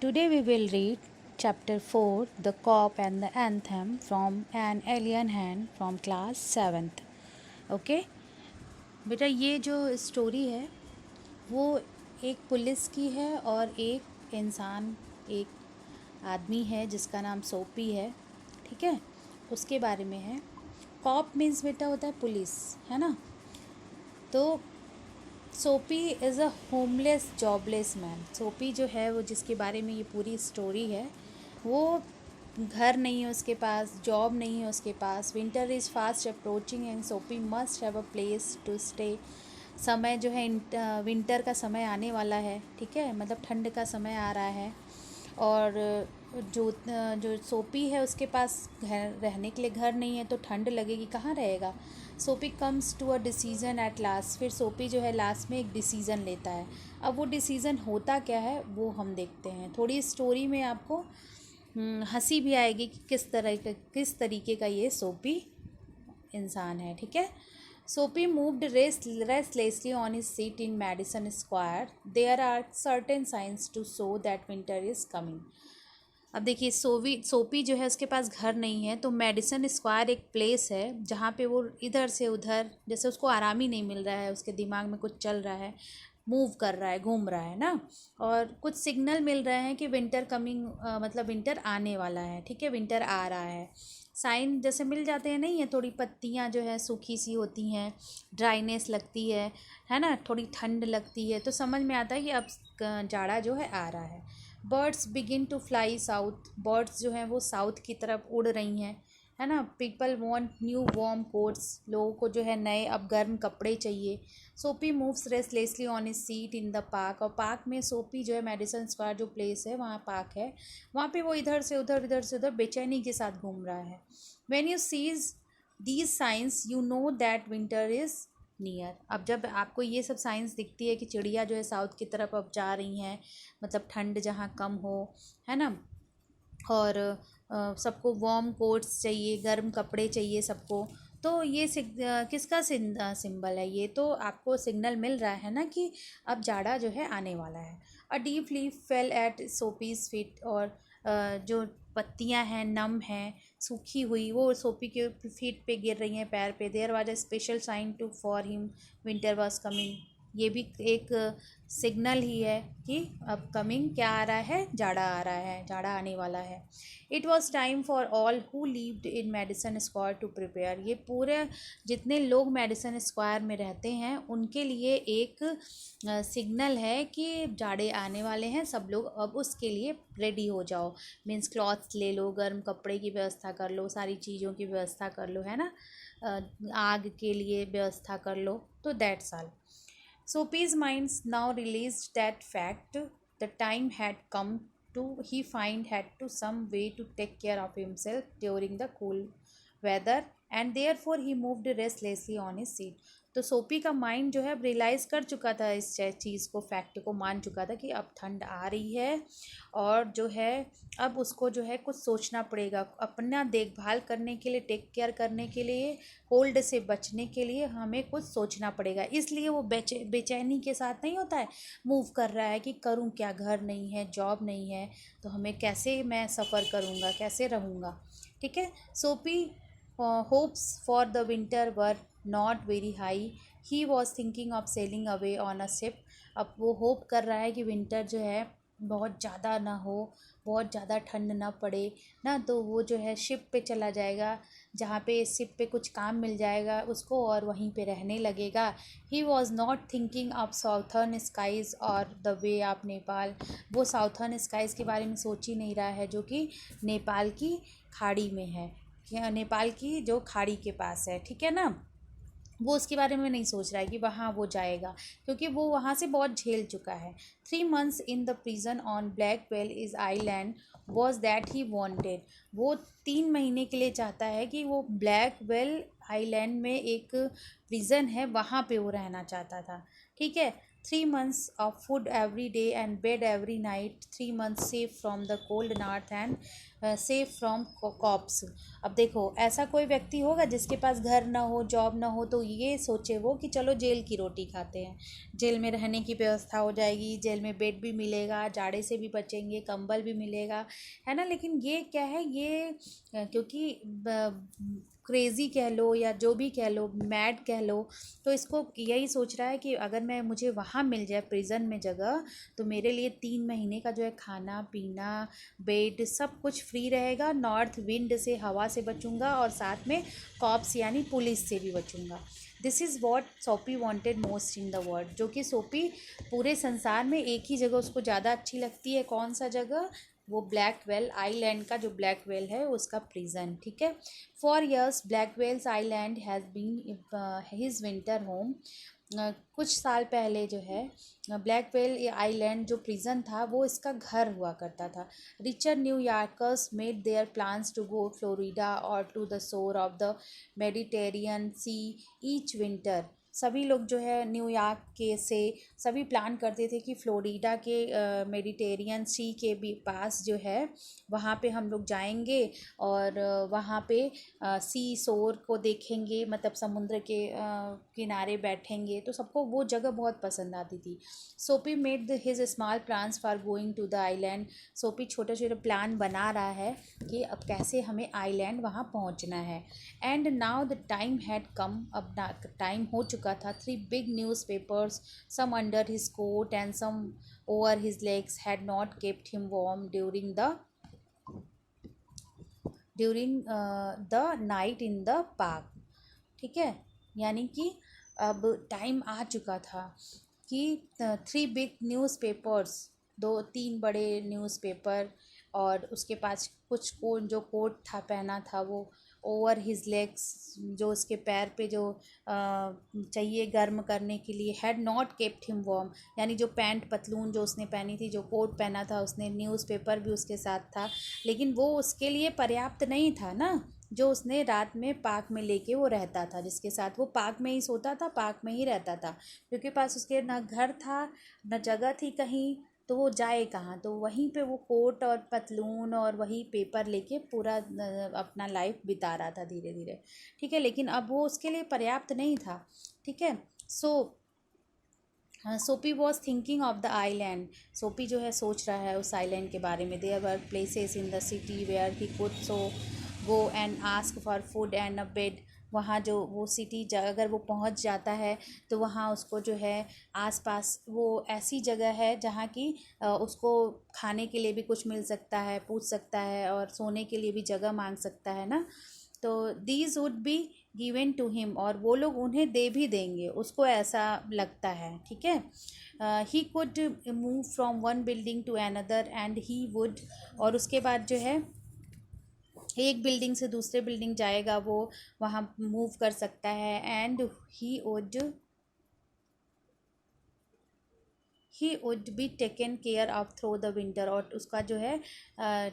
Today we will read chapter 4 The Cop and the Anthem from An Alien Hand from class 7th. Okay बेटा, ये जो story है वो एक police की है और एक इंसान, एक आदमी है जिसका नाम सोपी है। ठीक है, उसके बारे में है। कॉप मीन्स बेटा होता है पुलिस, है ना। तो सोपी is a homeless jobless man. सोपी जो है वो, जिसके बारे में ये पूरी स्टोरी है, वो घर नहीं है उसके पास, जॉब नहीं है उसके पास। Winter is fast approaching and Soapy must have a place to stay. समय जो है विंटर का समय आने वाला है, ठीक है, मतलब ठंड का समय आ रहा है। और जो जो सोपी है उसके पास घर रहने के लिए घर नहीं है, तो ठंड लगेगी, कहाँ रहेगा। Soapy comes to a decision at last. फिर सोपी जो है लास्ट में एक डिसीज़न लेता है। अब वो डिसीज़न होता क्या है वो हम देखते हैं। थोड़ी स्टोरी में आपको हंसी भी आएगी कि किस तरीके का ये सोपी इंसान है। ठीक है। Soapy moved restlessly on his seat in Madison Square. There are certain signs to show that winter is coming. अब देखिए, सोपी जो है उसके पास घर नहीं है, तो मेडिसन स्क्वायर एक प्लेस है जहाँ पे वो इधर से उधर, जैसे उसको आराम ही नहीं मिल रहा है, उसके दिमाग में कुछ चल रहा है, मूव कर रहा है, घूम रहा है ना। और कुछ सिग्नल मिल रहे हैं कि विंटर कमिंग, मतलब विंटर आने वाला है। ठीक है, विंटर आ रहा है। साइन जैसे मिल जाते हैं, नहीं है, थोड़ी पत्तियां जो है सूखी सी होती हैं, ड्राइनेस लगती है ना, थोड़ी ठंड लगती है, तो समझ में आता है कि अब जाड़ा जो है आ रहा है। Birds begin to fly south. Birds जो हैं वो साउथ की तरफ उड़ रही हैं, है ना। People want new warm quotes. लोगों को जो है नए अब गर्म कपड़े चाहिए। सोपी moves restlessly on his seat in the park. और पार्क में सोपी जो है, मेडिसन स्क्वायर जो प्लेस है वहाँ पार्क है, वहाँ पे वो इधर से उधर बेचैनी के साथ घूम रहा है। When you sees these signs you know that winter is near. अब जब आपको ये सब साइंस दिखती है कि चिड़िया जो है साउथ की तरफ अब जा रही हैं, मतलब ठंड जहाँ कम हो, है ना, और सबको वार्म कोट्स चाहिए, गर्म कपड़े चाहिए सबको, तो ये किसका सिंबल है। ये तो आपको सिग्नल मिल रहा है ना कि अब जाड़ा जो है आने वाला है। A dead leaf fell at Soapy's feet. और जो पत्तियां हैं नम हैं, सूखी हुई, वो सोपी के फीट पे गिर रही हैं, पैर पे। There was a special sign to for him winter was coming. ये भी एक सिग्नल ही है कि अब कमिंग क्या आ रहा है, जाड़ा आ रहा है, जाड़ा आने वाला है। It was time for all who lived in Madison Square to prepare. ये पूरे जितने लोग मेडिसन स्क्वायर में रहते हैं उनके लिए एक सिग्नल है कि जाड़े आने वाले हैं, सब लोग अब उसके लिए रेडी हो जाओ। मीन्स क्लॉथ्स ले लो, गर्म कपड़े की व्यवस्था कर लो, सारी चीज़ों की व्यवस्था कर लो, है ना, आग के लिए व्यवस्था कर लो। तो that's all. Sophie's mind now realized that fact. The time had come to he find had to some way to take care of himself during the cool weather, and therefore he moved restlessly on his seat. तो सोपी का mind जो है अब realise कर चुका था, इस चीज़ को, फैक्ट को मान चुका था कि अब ठंड आ रही है और जो है अब उसको जो है कुछ सोचना पड़ेगा अपना देखभाल करने के लिए, टेक केयर करने के लिए, कोल्ड से बचने के लिए हमें कुछ सोचना पड़ेगा। इसलिए वो बेचैनी के साथ नहीं होता है, मूव कर रहा है कि करूं क्या, घर नहीं है, जॉब नहीं है, तो हमें कैसे मैं सफ़र करूंगा, कैसे रहूँगा। ठीक है। सोपी hopes for the winter were not very high. He was thinking of selling away on a ship. अब वो होप कर रहा है कि विंटर जो है बहुत ज़्यादा ना हो, बहुत ज़्यादा ठंड ना पड़े ना, तो वो जो है शिप पे चला जाएगा, जहाँ पे शिप पे कुछ काम मिल जाएगा उसको और वहीं पे रहने लगेगा। He was not thinking of southern skies और द वे ऑफ नेपाल। वो साउथर्न स्काइज़ के बारे में सोच ही नहीं रहा है जो कि नेपाल की खाड़ी में है, नेपाल की जो खाड़ी के पास है। ठीक है ना, वो उसके बारे में नहीं सोच रहा है कि वहाँ वो जाएगा, क्योंकि वो वहाँ से बहुत झेल चुका है। 3 months in the prison on black well is island was that he wanted. वो 3 महीने के लिए चाहता है कि वो ब्लैक वेल आइलैंड में एक प्रिजन है, वहाँ पे वो रहना चाहता था। ठीक है। 3 months of food every day and bed every night, 3 months safe from the cold north and safe from cops. अब देखो ऐसा कोई व्यक्ति होगा जिसके पास घर ना हो, जॉब ना हो, तो ये सोचे वो कि चलो जेल की रोटी खाते हैं, जेल में रहने की व्यवस्था हो जाएगी, जेल में बेड भी मिलेगा, जाड़े से भी बचेंगे, कंबल भी मिलेगा, है ना। लेकिन ये क्या है, ये क्योंकि क्रेज़ी कह लो या जो भी कह लो, मैड कह लो, तो इसको यही सोच रहा है कि अगर मैं मुझे वहाँ मिल जाए प्रिजन में जगह, तो मेरे लिए 3 महीने का जो है खाना पीना, बेड, सब कुछ फ्री रहेगा, नॉर्थ विंड से, हवा से बचूंगा, और साथ में कॉप्स यानी पुलिस से भी बचूंगा। दिस इज़ वॉट सोपी wanted most in the world. जो कि सोपी पूरे संसार में एक ही जगह उसको ज़्यादा अच्छी लगती है, कौन सा जगह, वो ब्लैक वेल आइलैंड का जो ब्लैक वेल है उसका प्रिजन, ठीक है। For years Blackwell's Island has been his winter home. कुछ साल पहले जो है ब्लैक वेल आइलैंड जो प्रिजन था वो इसका घर हुआ करता था। Richer New Yorkers made their plans to go Florida और to the shore of the Mediterranean sea each winter. सभी लोग जो है न्यूयॉर्क के से सभी प्लान करते थे कि फ्लोरिडा के मेडिटेरियन सी के भी पास जो है वहाँ पे हम लोग जाएंगे, और वहाँ पे सी शोर को देखेंगे, मतलब समुद्र के किनारे बैठेंगे, तो सबको वो जगह बहुत पसंद आती थी। Soapy made his small plans for going to the island. Soapy छोटे छोटे प्लान बना रहा है कि अब कैसे हमें आइलैंड वहाँ पहुँचना है। And now the time had come, अब टाइम हो चुका था। 3 big newspapers, some under his coat and some over his legs, had not kept him warm during the night in the park, ठीक है। यानी कि अब टाइम आ चुका था कि 3 big newspapers, 2-3 बड़े न्यूज़पेपर, और उसके पास कुछ कोट, जो कोट था पहना था वो, ओवर हिज लेग्स, जो उसके पैर पे जो चाहिए गर्म करने के लिए, had not kept him warm, यानी जो पैंट पतलून जो उसने पहनी थी, जो कोट पहना था उसने, न्यूज़पेपर भी उसके साथ था, लेकिन वो उसके लिए पर्याप्त नहीं था ना। जो उसने रात में पार्क में लेके वो रहता था, जिसके साथ वो पार्क में ही सोता था, पार्क में ही रहता था, क्योंकि पास उसके ना घर था ना जगह थी कहीं, तो वो जाए कहाँ, तो वहीं पे वो कोट और पतलून और वही पेपर लेके पूरा अपना लाइफ बिता रहा था धीरे धीरे, ठीक है। लेकिन अब वो उसके लिए पर्याप्त नहीं था, ठीक है। सो सोपी was thinking of the island. सोपी जो है सोच रहा है उस आइलैंड के बारे में। There were places in the city where he could so go and ask for food and a bed. वहाँ जो वो सिटी अगर वो पहुँच जाता है तो वहाँ उसको जो है आसपास वो ऐसी जगह है जहाँ की उसको खाने के लिए भी कुछ मिल सकता है, पूछ सकता है, और सोने के लिए भी जगह मांग सकता है ना। तो these would be given to him, और वो लोग उन्हें दे भी देंगे, उसको ऐसा लगता है, ठीक है। He could move from one building to another and he would, और उसके बाद जो है एक बिल्डिंग से दूसरे बिल्डिंग जाएगा वो, वहाँ मूव कर सकता है। And he would be taken care of through the winter, और उसका जो है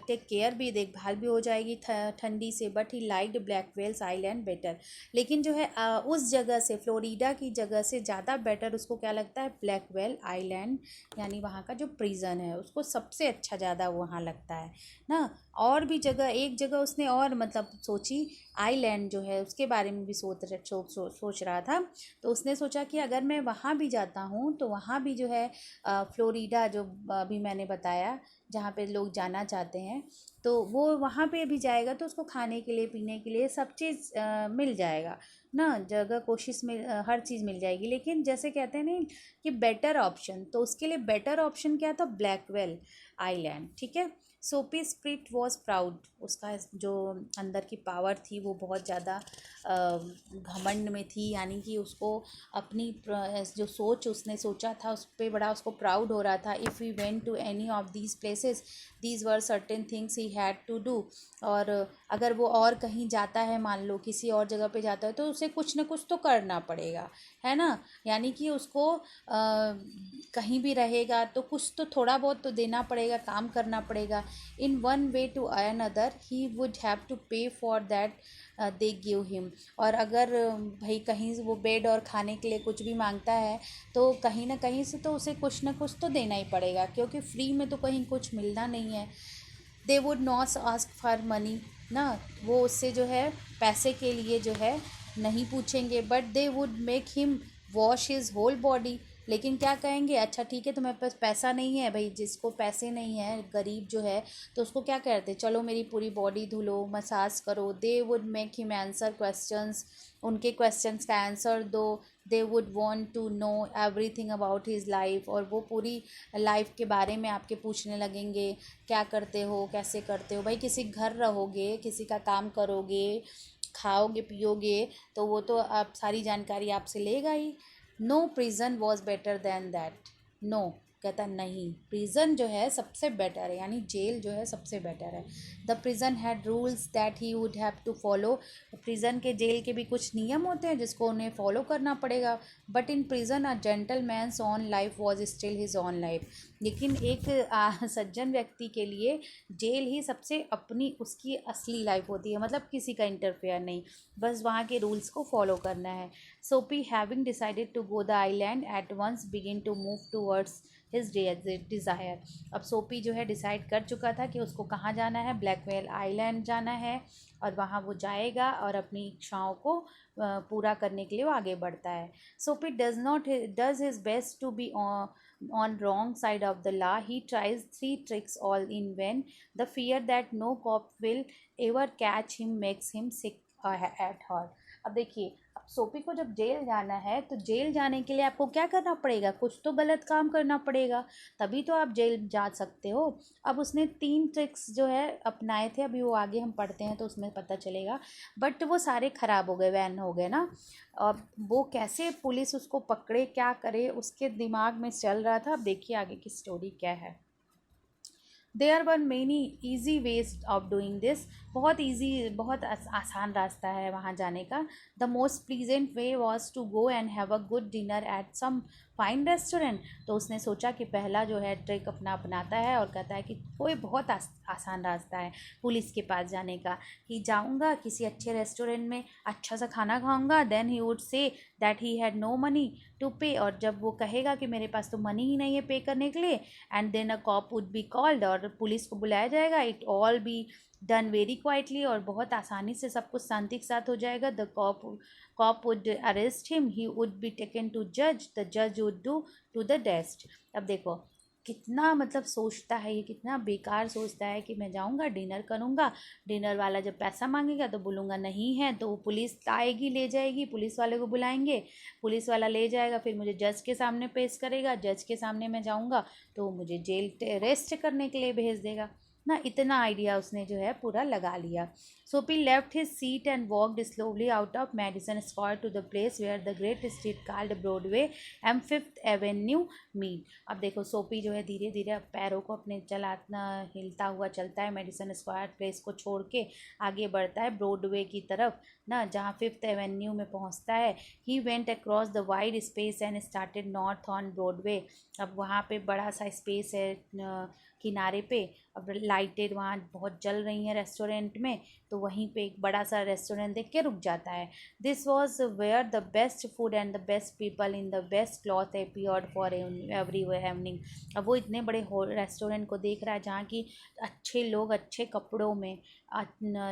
टेक केयर भी, देखभाल भी हो जाएगी ठंडी से। But he liked Blackwell's island better, लेकिन जो है उस जगह से, फ्लोरिडा की जगह से ज़्यादा बेटर उसको क्या लगता है, ब्लैक वेल आइलैंड, यानी वहाँ का जो प्रिजन है उसको सबसे अच्छा ज़्यादा वहाँ लगता है ना। और भी जगह, एक जगह उसने और मतलब सोची, आइलैंड जो है उसके बारे में भी सोच रहा था। तो उसने सोचा कि अगर मैं वहाँ भी जाता हूँ तो वहाँ भी जो है फ्लोरिडा जो अभी मैंने बताया जहाँ पे लोग जाना चाहते हैं, तो वो वहाँ पे भी जाएगा तो उसको खाने के लिए, पीने के लिए सब चीज़ मिल जाएगा ना, जगह कोशिश में हर चीज़ मिल जाएगी। लेकिन जैसे कहते हैं नहीं कि बेटर ऑप्शन, तो उसके लिए बेटर ऑप्शन क्या था, ब्लैकवेल आइलैंड, ठीक है। सोपी स्प्रिट वॉज प्राउड, उसका जो अंदर की पावर थी वो बहुत ज़्यादा घमंड में थी, यानी कि उसको अपनी जो सोच उसने सोचा था उस पर बड़ा उसको प्राउड हो रहा था। If we went to any of these places these were certain things he had to do, और अगर वो और कहीं जाता है, मान लो किसी और जगह पे जाता है, तो उसे कुछ ना कुछ तो करना पड़ेगा, है ना। यानी कि उसको कहीं भी रहेगा तो कुछ तो थोड़ा बहुत तो देना पड़ेगा, काम करना पड़ेगा। In one way to another he would have to pay for that they give him, और अगर भाई कहीं से वो बेड और खाने के लिए कुछ भी मांगता है तो कहीं ना कहीं से तो उसे कुछ ना कुछ तो देना ही पड़ेगा, क्योंकि फ्री में तो कहीं कुछ मिलना नहीं है। They would not ask for money ना, वो उससे जो है पैसे के लिए जो है नहीं पूछेंगे, but they would make him wash his whole body. लेकिन क्या कहेंगे, अच्छा ठीक है तुम्हारे पास पैसा नहीं है भाई, जिसको पैसे नहीं है गरीब जो है तो उसको क्या करते, चलो मेरी पूरी बॉडी धुलो, मसाज करो। They would make him answer questions, उनके क्वेश्चंस का आंसर दो। They would want to know everything about his life, और वो पूरी लाइफ के बारे में आपके पूछने लगेंगे, क्या करते हो, कैसे करते हो भाई, किसी घर रहोगे, किसी का काम करोगे, खाओगे पियोगे, तो वो तो आप सारी जानकारी आपसे लेगा ही। No prison was better than that, no कहता नहीं, प्रिजन जो है सबसे बेटर है, यानी जेल जो है सबसे बेटर है। The prison had rules that he would have to follow, prison के जेल के भी कुछ नियम होते हैं जिसको उन्हें फॉलो करना पड़ेगा। But in prison a gentleman's on life was still his on life, लेकिन एक सज्जन व्यक्ति के लिए जेल ही सबसे अपनी उसकी असली लाइफ होती है, मतलब किसी का इंटरफेयर नहीं, बस वहाँ के रूल्स को फॉलो करना है। Soapy having decided to go the island at once begin to move towards his desire. अब सोपी जो है डिसाइड कर चुका था कि उसको कहाँ जाना है, ब्लैकवेल आइलैंड जाना है, और वहाँ वो जाएगा और अपनी इच्छाओं को पूरा करने के लिए वो आगे बढ़ता है। Soapy does his best to be on wrong side of the law. He tries 3 tricks all in vain. The fear that no cop will ever catch him makes him sick at heart. अब देखिए, अब सोपी को जब jail जाना है तो jail जाने के लिए आपको क्या करना पड़ेगा, कुछ तो गलत काम करना पड़ेगा, तभी तो आप जेल जा सकते हो। अब उसने 3 ट्रिक्स जो है अपनाए थे, अभी वो आगे हम पढ़ते हैं तो उसमें पता चलेगा, बट वो सारे ख़राब हो गए, वैन हो गए ना। अब वो कैसे पुलिस उसको पकड़े, क्या करे, उसके दिमाग में चल रहा था। अब देखिए आगे की स्टोरी क्या है। There were many easy ways of doing this, बहुत ईजी, बहुत आसान रास्ता है वहाँ जाने का। The most pleasant way was to go and have a good dinner at some fine restaurant. तो उसने सोचा कि पहला जो है ट्रिक अपना अपनाता है और कहता है कि कोई बहुत आसान रास्ता है पुलिस के पास जाने का, कि जाऊँगा किसी अच्छे रेस्टोरेंट में अच्छा सा खाना खाऊँगा, then he would say that he had no money to pay, और जब वो कहेगा कि मेरे पास तो मनी ही नहीं है पे करने के लिए, and then a cop would be called, और पुलिस को बुलाया जाएगा, it all be done very quietly, और बहुत आसानी से सब कुछ शांति के साथ हो जाएगा। The corp would arrest him, he would be taken to जज, द जज वुड डू टू द डेस्ट। अब देखो कितना मतलब सोचता है ये, कितना बेकार सोचता है कि मैं जाऊंगा डिनर करूंगा, डिनर वाला जब पैसा मांगेगा तो बोलूँगा नहीं है, तो पुलिस आएगी ले जाएगी, पुलिस वाले को बुलाएंगे, पुलिस वाला ले जाएगा, फिर मुझे जज के सामने पेश करेगा, जज के सामने मैं जाऊंगा तो मुझे जेल अरेस्ट करने के लिए भेज देगा ना। इतना आइडिया उसने जो है पूरा लगा लिया। Soapy left his seat and walked slowly out of Madison Square to the place where the great street called Broadway and Fifth Avenue meet. अब देखो सोपी जो है धीरे धीरे पैरों को अपने चलाना, हिलता हुआ चलता है, मेडिसन स्क्वायर प्लेस को छोड़ के आगे बढ़ता है ब्रॉडवे की तरफ ना, जहाँ फिफ्थ एवेन्यू में पहुँचता है। He went across the wide space and started north on Broadway. अब वहाँ पे बड़ा सा स्पेस है किनारे पे, अब लाइटें वहाँ बहुत जल रही हैं रेस्टोरेंट में, तो वहीं पे एक बड़ा सा रेस्टोरेंट देख के रुक जाता है। This was where the best food and the best people in the best cloth appeared for every evening. अब वो इतने बड़े रेस्टोरेंट को देख रहा है जहाँ की अच्छे लोग अच्छे कपड़ों में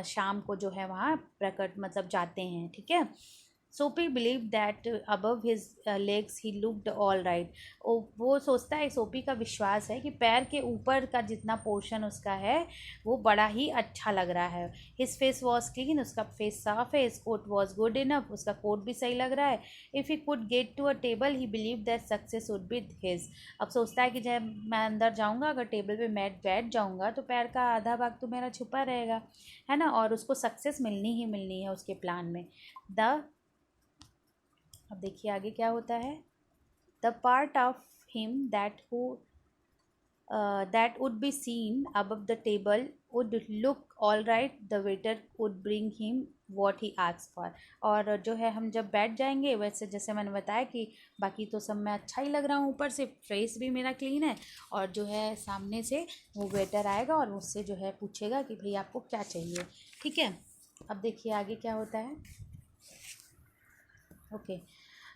शाम को जो है वहाँ प्रकट मतलब जाते हैं, ठीक है। सोपी believe that above his legs he looked all right. वो सोचता है, सोपी का विश्वास है कि पैर के ऊपर का जितना पोर्शन उसका है वो बड़ा ही अच्छा लग रहा है। हिज फेस वॉज क्लीन, उसका फेस साफ है। His coat was good enough, उसका कोट भी सही लग रहा है। If he could get to a table he believe that success would be his. अब सोचता है कि जब मैं अंदर जाऊँगा, अगर टेबल पे मैं बैठ जाऊँगा तो पैर का आधा भाग तो मेरा छुपा रहेगा, है ना, और उसको सक्सेस मिलनी ही मिलनी है उसके प्लान में। द अब देखिए आगे क्या होता है। The part of him that would be seen above the table would look all right. The waiter would bring him what he asked for. और जो है हम जब बैठ जाएंगे, वैसे जैसे मैंने बताया कि बाकी तो सब मैं अच्छा ही लग रहा हूँ, ऊपर से फेस भी मेरा क्लीन है, और जो है सामने से वो वेटर आएगा और उससे जो है पूछेगा कि भाई आपको क्या चाहिए, ठीक है। अब देखिए आगे क्या होता है। Okay,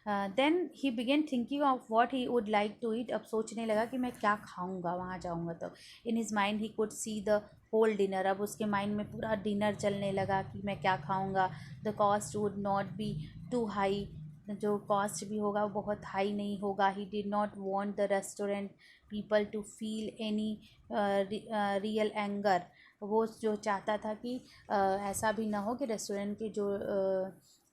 then he began thinking of what he would like to eat. अब सोचने लगा कि मैं क्या खाऊंगा वहाँ जाऊँगा तो. In his mind he could see the whole dinner. अब उसके माइंड में पूरा डिनर चलने लगा कि मैं क्या खाऊंगा. The cost would not be too high. जो कॉस्ट भी होगा वो बहुत हाई नहीं होगा. He did not want the restaurant people to feel any real anger. वो जो चाहता था कि ऐसा भी ना हो कि रेस्टोरेंट के जो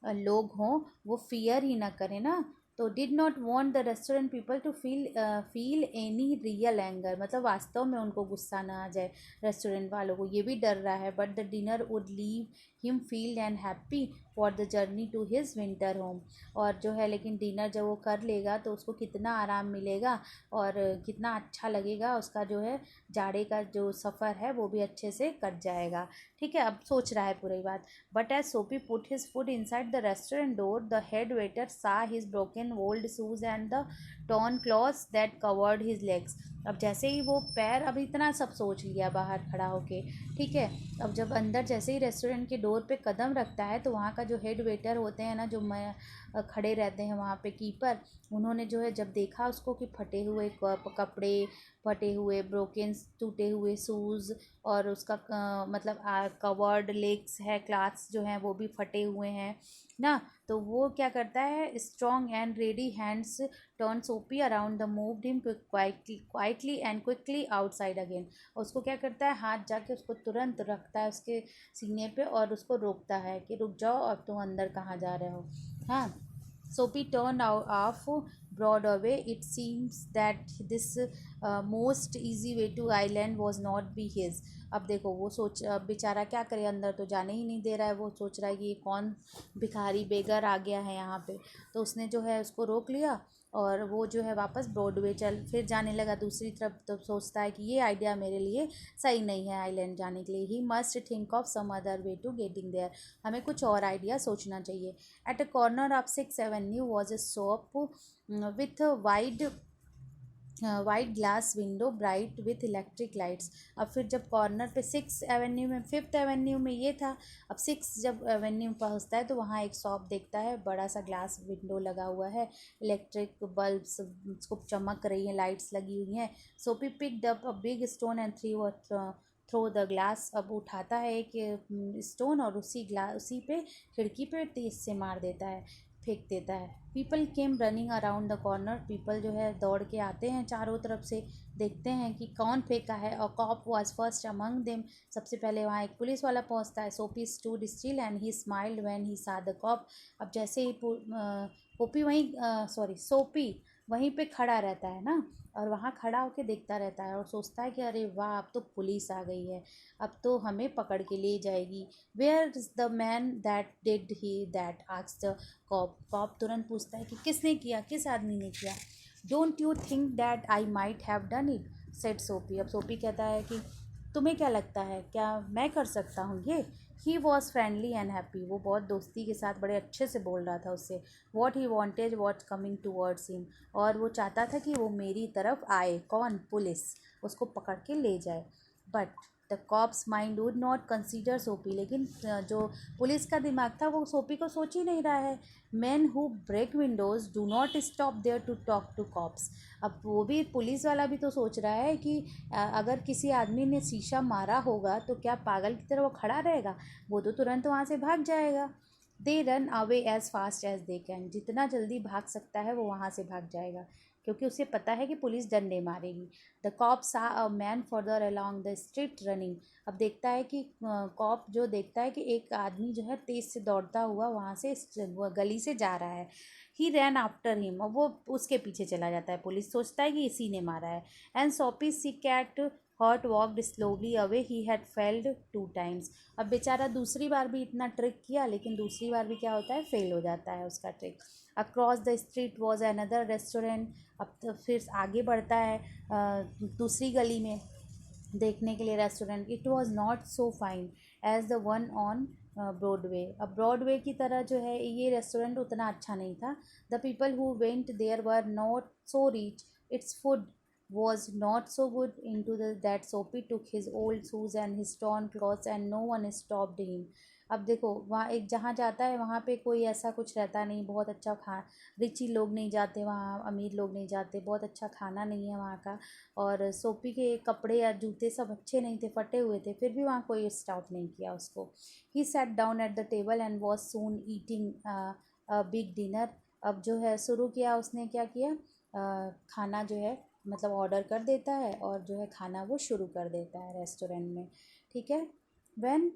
लोग हों वो फियर ही ना करें ना. तो did not want the restaurant people to feel any real anger. मतलब वास्तव में उनको गुस्सा ना आ जाए रेस्टोरेंट वालों को, ये भी डर रहा है. But the dinner would leave him feel and happy for the journey to his winter home. और जो है लेकिन डिनर जब वो कर लेगा तो उसको कितना आराम मिलेगा और कितना अच्छा लगेगा. उसका जो है जाड़े का जो सफ़र है वो भी अच्छे से कट जाएगा. ठीक है, अब सोच रहा है पूरी बात. बट एज सोपी put his foot inside the restaurant door the head waiter सा his broken old shoes and the torn clothes that covered his legs. अब जैसे ही वो पैर, अब इतना सब सोच लिया बाहर खड़ा होके. ठीक है, अब जब अंदर जैसे ही रेस्टोरेंट के डोर पे कदम रखता है तो वहाँ का जो हेड वेटर होते हैं ना, जो खड़े रहते हैं वहाँ पे कीपर, उन्होंने जो है जब देखा उसको कि फटे हुए कपड़े, फटे हुए ब्रोकन टूटे हुए शूज़ और उसका मतलब कवर्ड लेग्स है, क्लाथ्स जो हैं वो भी फटे हुए हैं ना. तो वो क्या करता है, strong and ready hands turn Soapy around the moved him quietly and quickly outside again. उसको क्या करता है, हाथ जाके उसको तुरंत रखता है उसके सीने पे और उसको रोकता है कि रुक जाओ, अब तुम अंदर कहाँ जा रहे हो. हाँ. Sophie turned out off Broadway. It seems that this most easy way to island was not be his. अब देखो वो सोच, अब बेचारा क्या करे, अंदर तो जाने ही नहीं दे रहा है. वो सोच रहा है कि ये कौन भिखारी बेगर आ गया है यहाँ पे. तो उसने जो है उसको रोक लिया और वो जो है वापस ब्रॉडवे चल फिर जाने लगा दूसरी तरफ. तो सोचता है कि ये आइडिया मेरे लिए सही नहीं है आइलैंड जाने के लिए. He must think of some other way to getting there. हमें कुछ और आइडिया सोचना चाहिए. At a corner of 6th Avenue was a shop with a white glass window bright with electric lights. अब फिर जब कॉर्नर पे 6th एवेन्यू में, 5th एवेन्यू में ये था, अब 6 जब एवेन्यू में पहुँचता है तो वहाँ एक शॉप देखता है, बड़ा सा ग्लास विंडो लगा हुआ है, इलेक्ट्रिक बल्ब्स उसको चमक रही हैं, लाइट्स लगी हुई हैं. Soapy picked up a big stone and throw the glass. अब उठाता है एक स्टोन और उसी पे खिड़की पे तेज से मार देता है, फेंक देता है. People came running around the corner. People जो है दौड़ के आते हैं चारों तरफ से, देखते हैं कि कौन फेंका है. और cop was first among them. सबसे पहले वहाँ एक पुलिस वाला पहुँचता है. Soapy stood still and he smiled when he saw the corp. अब जैसे ही पोपी वहीं सॉरी सोपी वहीं पे खड़ा रहता है ना, और वहाँ खड़ा होकर देखता रहता है और सोचता है कि अरे वाह, अब तो पुलिस आ गई है, अब तो हमें पकड़ के ले जाएगी. Where is the man that did he that asked the cop. Cop तुरंत पूछता है कि किसने किया, किस आदमी ने किया. Don't you think that I might have done it, said सोपी. अब सोपी कहता है कि तुम्हें क्या लगता है, क्या मैं कर सकता हूँ ये. He was friendly and happy. वो बहुत दोस्ती के साथ बड़े अच्छे से बोल रहा था उससे. What he Wantage what coming towards him. और वो चाहता था कि वो मेरी तरफ आए. कौन, पुलिस, उसको पकड़ के ले जाए. But the cop's mind would not consider Soapy. लेकिन जो पुलिस का दिमाग था वो सोपी को सोच ही नहीं रहा है. Man who break windows do not stop there to talk to cops. अब वो भी पुलिस वाला भी तो सोच रहा है कि अगर किसी आदमी ने शीशा मारा होगा तो क्या पागल की तरह वो खड़ा रहेगा, वो तो तुरंत वहाँ से भाग जाएगा. They run away as fast as they can. जितना जल्दी भाग सकता है वो वहाँ से भाग जाएगा, क्योंकि उसे पता है कि पुलिस डंडे मारेगी. द कॉप सा a man further along the street running. अब देखता है कि कॉप जो देखता है कि एक आदमी जो है तेज़ से दौड़ता हुआ वहाँ से गली से जा रहा है. ही रैन आफ्टर हिम. और वो उसके पीछे चला जाता है. पुलिस सोचता है कि इसी ने मारा है. And Soapy sick at heart walked slowly away. He had failed 2 times. अब बेचारा दूसरी बार भी इतना ट्रिक किया, लेकिन दूसरी बार भी क्या होता है, फेल हो जाता है उसका trick. Across the street was another restaurant. अब तो फिर आगे बढ़ता है दूसरी गली में देखने के लिए restaurant. It was not so fine as the one on Broadway. अब ब्रॉडवे की तरह जो है ये रेस्टोरेंट उतना अच्छा नहीं था. The people who went there were not so rich. Its food was not so good into that Soapy took his old shoes and his torn clothes and no one stopped him. अब देखो वहाँ एक जहाँ जाता है वहाँ पे कोई ऐसा कुछ रहता नहीं, बहुत अच्छा रिची लोग नहीं जाते वहाँ, अमीर लोग नहीं जाते, बहुत अच्छा खाना नहीं है वहाँ का। और सोपी के कपड़े या जूते सब अच्छे नहीं थे, फटे हुए थे, फिर भी वहाँ कोई स्टॉप नहीं किया उसको। He sat down at the table and was soon eating big dinner. अब जो है शुरू किया उसने, क्या किया, खाना जो है मतलब ऑर्डर कर देता है और जो है खाना वो शुरू कर देता है रेस्टोरेंट में। ठीक है। When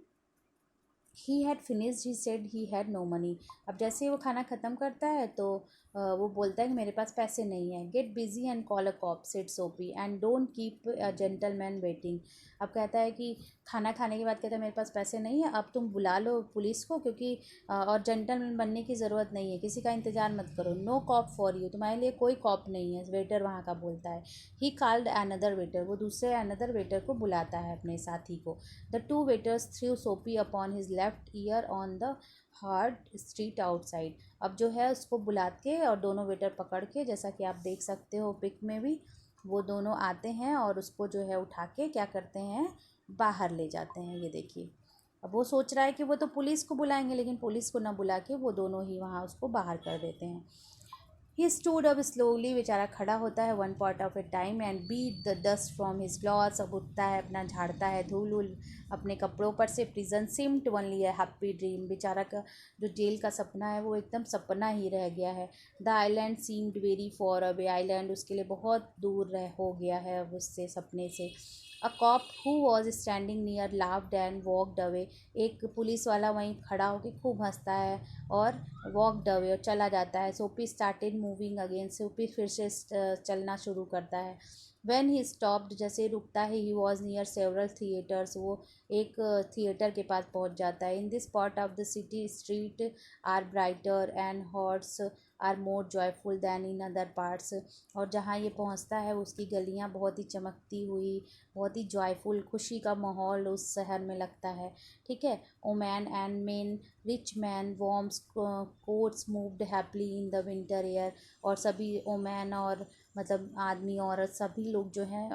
he had finished he said he had no money. अब जैसे ही वो खाना ख़त्म करता है तो वो बोलता है कि मेरे पास पैसे नहीं है। Get busy and call a cop said Soapy and don't keep a gentleman waiting. अब कहता है कि खाना खाने के बाद कहता है मेरे पास पैसे नहीं है, अब तुम बुला लो पुलिस को, क्योंकि और जेंटलमैन बनने की ज़रूरत नहीं है, किसी का इंतज़ार मत करो। नो कॉप फॉर यू, तुम्हारे लिए कोई कॉप नहीं है, वेटर वहाँ का बोलता है। ही कॉल्ड अनदर वेटर, वो दूसरे अनदर वेटर को बुलाता है अपने साथी को। The two waiters threw Soapy upon his left ear on the hard street outside। अब जो है उसको बुला के और दोनों वेटर पकड़ के, जैसा कि आप देख सकते हो पिक में भी, वो दोनों आते हैं और उसको जो है उठा के क्या करते हैं, बाहर ले जाते हैं। ये देखिए, अब वो सोच रहा है कि वो तो पुलिस को बुलाएंगे, लेकिन पुलिस को ना बुला के वो दोनों ही वहाँ उसको बाहर कर देते हैं। ही स्टूड अप स्लोली, बेचारा खड़ा होता है, one part of a time, and beat the dust from his clothes. अब उठता है, अपना झाड़ता है धूल उल अपने कपड़ों पर से। प्रिजन सिम्ड ओनली है हैप्पी ड्रीम, बेचारा का जो जेल का सपना है वो एकदम सपना ही रह गया है। The island seemed very for away, island उसके लिए बहुत दूर रह हो गया है अब उससे, सपने से। A cop who was standing near laughed and walked away, एक पुलिस वाला वहीं खड़ा होकर खूब हंसता है और वॉकड अवे, और चला जाता है। सोपी स्टार्टेड मूविंग अगेन, सोपी फिर से चलना शुरू करता है। व्हेन ही स्टॉप्ड, जैसे ही रुकता है, he was near several theatres, वो एक थिएटर के पास पहुंच जाता है। In this part of the city street are brighter and horse are more joyful than in other parts. और जहाँ ये पहुँचता है उसकी गलियाँ बहुत ही चमकती हुई, बहुत ही जॉयफुल, खुशी का माहौल उस शहर में लगता है। ठीक है। Woman and main rich man worms quotes moved happily in the winter air. और सभी ओमैन और मतलब आदमी औरत सभी लोग जो हैं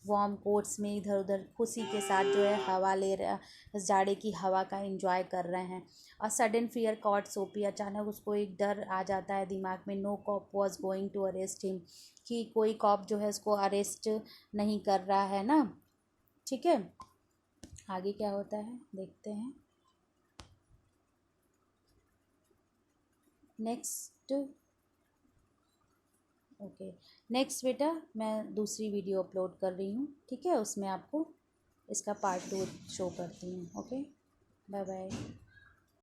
वार्म कोट्स में इधर उधर खुशी के साथ जो है हवा ले रहे, जाड़े की हवा का एंजॉय कर रहे हैं। और सडन फियर कॉट सोपी, अचानक उसको एक डर आ जाता है दिमाग में। No cop was going to arrest him, कि कोई कॉप जो है उसको अरेस्ट नहीं कर रहा है ना। ठीक है, आगे क्या होता है देखते हैं। नेक्स्ट, ओके, नेक्स्ट बेटा मैं दूसरी वीडियो अपलोड कर रही हूँ, ठीक है, उसमें आपको इसका पार्ट 2 शो करती हूँ। Okay, bye bye.